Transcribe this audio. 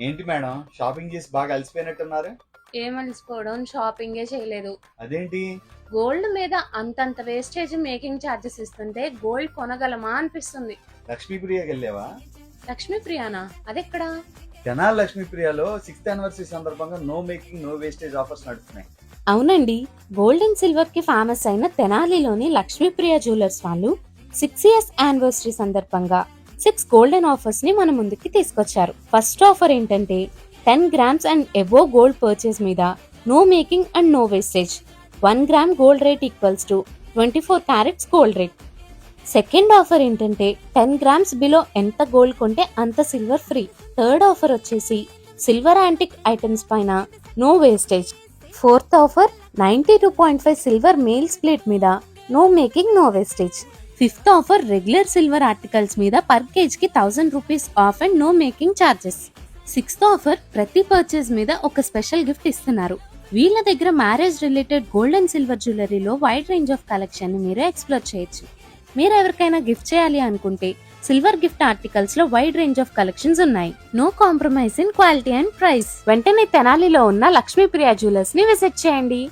ఏంటి madam, shopping చేసి బాగా అలసిపోయినట్టున్నారు? ఏం అలసిపోవడం, షాపింగే చేయలేదు. అదేంటి? గోల్డ్ మీద అంతంత వేస్టేజ్ మేకింగ్ ఛార్జెస్ ఇస్తుంటే గోల్డ్ కొనగలమా అనిపిస్తుంది. లక్ష్మీప్రియకి వెళ్ళావా? లక్ష్మీ ప్రియానా? అదెక్కడా? తెనాలి లక్ష్మీప్రియలో 6th యానివర్సరీ సందర్భంగా no making no wastage offers నడుస్తున్నాయి. అవునండి, గోల్డ్ అండ్ సిల్వర్ కి ఫేమస్ అయిన తెనాలిలోని లక్ష్మీప్రియ జ్యువెలర్స్ వాళ్ళు 6 ఇయర్స్ యానివర్సరీ సందర్భంగా 6 గోల్డెన్ ఆఫర్స్ ని మన ముందుకి తీసుకొచ్చారు. ఫస్ట్ ఆఫర్ ఏంటంటే 10 grams and above gold purchase మీద no making and no wastage. 1 gram gold rate equals to 24 carats gold rate. Second offer ఏంటంటే 10 గ్రామ్స్ బిలో ఎంత గోల్డ్ కొంటే అంత సిల్వర్ ఫ్రీ. థర్డ్ ఆఫర్ వచ్చేసి సిల్వర్ యాంటిక్ ఐటమ్స్ పైన no wastage. Fourth offer 92.5 silver mails plate మీద no making no wastage. Fifth offer regular silver articles మీద per KG కి 1000 rupees off and no making charges. Sixth offer ప్రతి purchase మీద ఒక special gift ఇస్తున్నారు. వీళ్ళ దగ్గర marriage related gold and silver జ్యువెలరీలో వైడ్ రేంజ్ ఆఫ్ కలెక్షన్ ని మీరు ఎక్స్ప్లోర్ చేయొచ్చు. మీరు ఎవరికైనా గిఫ్ట్ చేయాలి అనుకుంటే సిల్వర్ గిఫ్ట్ ఆర్టికల్స్ లో వైడ్ రేంజ్ ఆఫ్ కలెక్షన్స్ ఉన్నాయి. No compromise in quality and price. వెంటనే తెనాలిలో ఉన్న లక్ష్మీప్రియ జ్యువెలర్స్ ని విజిట్ చేయండి.